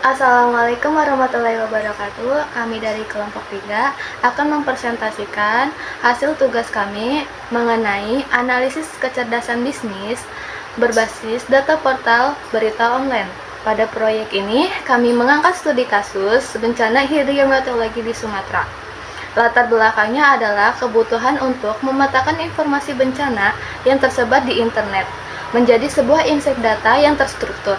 Assalamualaikum warahmatullahi wabarakatuh. Kami dari kelompok 3 akan mempresentasikan hasil tugas kami mengenai analisis kecerdasan bisnis berbasis data portal berita online. Pada proyek ini, kami mengangkat studi kasus bencana hidrometeorologi di Sumatera. Latar belakangnya adalah kebutuhan untuk memetakan informasi bencana yang tersebar di internet menjadi sebuah insight data yang terstruktur.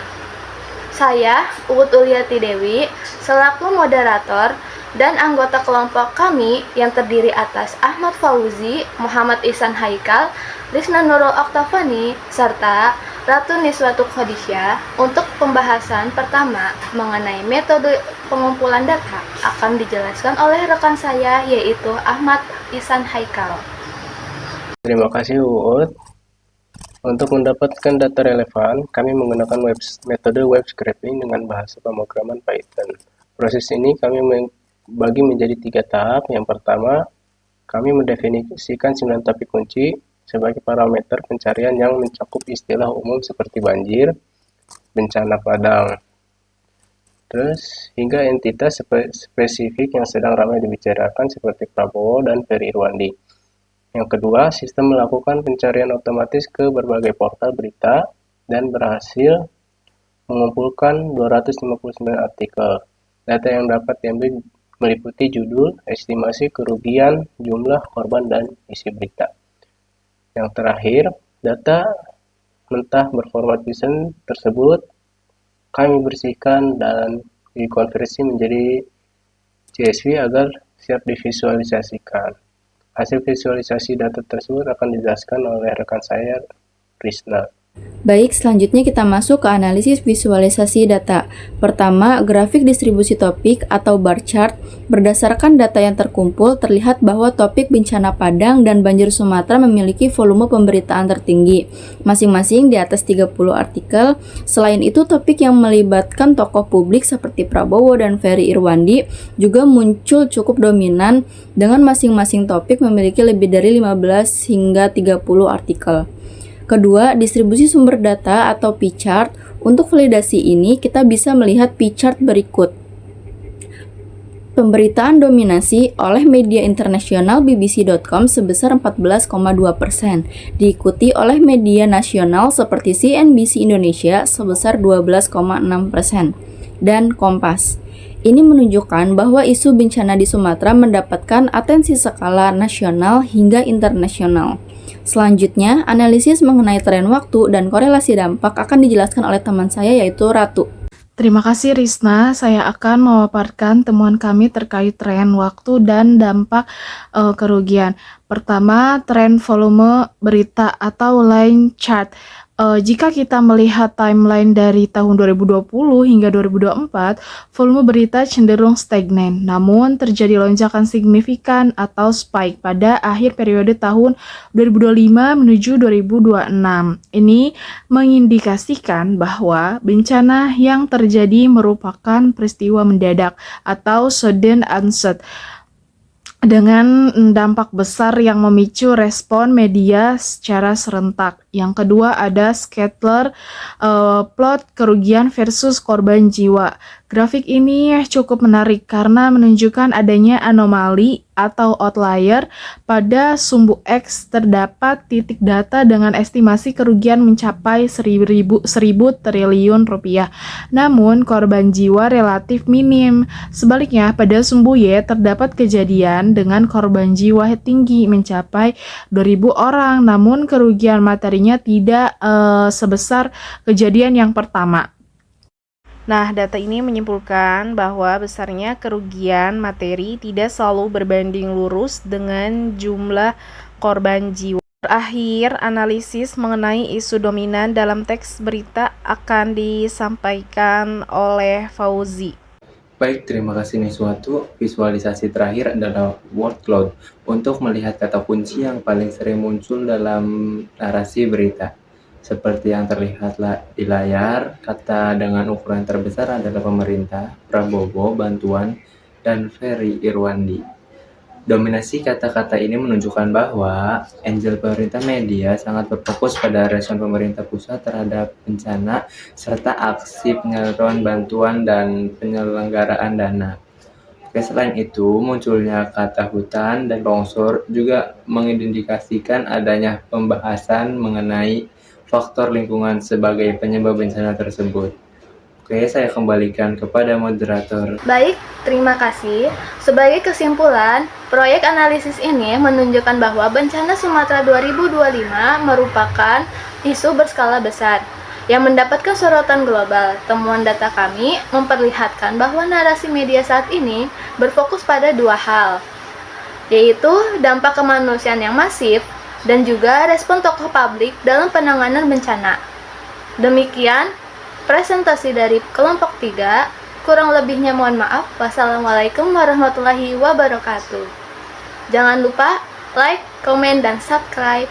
Saya, Uut Uliati Dewi, selaku moderator dan anggota kelompok kami yang terdiri atas Ahmad Fauzi, Muhammad Ihsan Haikal, Risna Nurul Oktavani, serta Ratu Niswatu Khadijah. Untuk pembahasan pertama mengenai metode pengumpulan data akan dijelaskan oleh rekan saya, yaitu Ahmad Ihsan Haikal. Terima kasih Uut. Untuk mendapatkan data relevan, kami menggunakan metode web scraping dengan bahasa pemrograman Python. Proses ini kami bagi menjadi 3 tahap. Yang pertama, kami mendefinisikan 9 topik kunci sebagai parameter pencarian yang mencakup istilah umum seperti banjir, bencana padang, terus hingga entitas spesifik yang sedang ramai dibicarakan seperti Prabowo dan Ferry Irwandi. Yang kedua, sistem melakukan pencarian otomatis ke berbagai portal berita dan berhasil mengumpulkan 259 artikel. Data yang dapat diambil meliputi judul, estimasi kerugian, jumlah korban, dan isi berita. Yang terakhir, data mentah berformat JSON tersebut kami bersihkan dan dikonversi menjadi CSV agar siap divisualisasikan. Hasil visualisasi data tersebut akan dijelaskan oleh rekan saya, Risna. Baik, selanjutnya kita masuk ke analisis visualisasi data. Pertama, grafik distribusi topik atau bar chart. Berdasarkan data yang terkumpul, terlihat bahwa topik bencana Padang dan banjir Sumatera memiliki volume pemberitaan tertinggi, masing-masing di atas 30 artikel. Selain itu, topik yang melibatkan tokoh publik seperti Prabowo dan Ferry Irwandi juga muncul cukup dominan dengan masing-masing topik memiliki lebih dari 15 hingga 30 artikel. Kedua, distribusi sumber data atau P-chart. Untuk validasi ini, kita bisa melihat P-chart berikut. Pemberitaan dominasi oleh media internasional BBC.com sebesar 14,2%, diikuti oleh media nasional seperti CNBC Indonesia sebesar 12,6%, dan Kompas. Ini menunjukkan bahwa isu bencana di Sumatera mendapatkan atensi skala nasional hingga internasional. Selanjutnya, analisis mengenai tren waktu dan korelasi dampak akan dijelaskan oleh teman saya, yaitu Ratu. Terima kasih Risna, saya akan memaparkan temuan kami terkait tren waktu dan dampak kerugian. Pertama, tren volume berita atau line chart. Jika kita melihat timeline dari tahun 2020 hingga 2024, volume berita cenderung stagnan, namun terjadi lonjakan signifikan atau spike pada akhir periode tahun 2025 menuju 2026. Ini mengindikasikan bahwa bencana yang terjadi merupakan peristiwa mendadak atau sudden onset, dengan dampak besar yang memicu respon media secara serentak. Yang kedua ada scatter plot kerugian versus korban jiwa. Grafik ini cukup menarik karena menunjukkan adanya anomali atau outlier. Pada sumbu X terdapat titik data dengan estimasi kerugian mencapai 1.000 triliun rupiah. Namun korban jiwa relatif minim. Sebaliknya pada sumbu Y terdapat kejadian dengan korban jiwa tinggi mencapai 2.000 orang, namun kerugian materinya tidak sebesar kejadian yang pertama. Nah, data ini menyimpulkan bahwa besarnya kerugian materi tidak selalu berbanding lurus dengan jumlah korban jiwa. Terakhir, analisis mengenai isu dominan dalam teks berita akan disampaikan oleh Fauzi. Baik, terima kasih Niswatu. Visualisasi terakhir adalah word cloud untuk melihat kata kunci yang paling sering muncul dalam narasi berita. Seperti yang terlihat di layar, kata dengan ukuran terbesar adalah pemerintah, Prabowo, bantuan, dan Ferry Irwandi. Dominasi kata-kata ini menunjukkan bahwa Angel Pemerintah Media sangat berfokus pada respon pemerintah pusat terhadap bencana serta aksi penyaluran bantuan dan penyelenggaraan dana. Oke, selain itu, munculnya kata hutan dan longsor juga mengindikasikan adanya pembahasan mengenai faktor lingkungan sebagai penyebab bencana tersebut. Oke, saya kembalikan kepada moderator. Baik, terima kasih. Sebagai kesimpulan, proyek analisis ini menunjukkan bahwa bencana Sumatera 2025 merupakan isu berskala besar yang mendapatkan sorotan global. Temuan data kami memperlihatkan bahwa narasi media saat ini berfokus pada dua hal, yaitu dampak kemanusiaan yang masif dan juga respon tokoh publik dalam penanganan bencana. Demikian presentasi dari kelompok 3, kurang lebihnya mohon maaf. Wassalamualaikum warahmatullahi wabarakatuh. Jangan lupa like, komen, dan subscribe.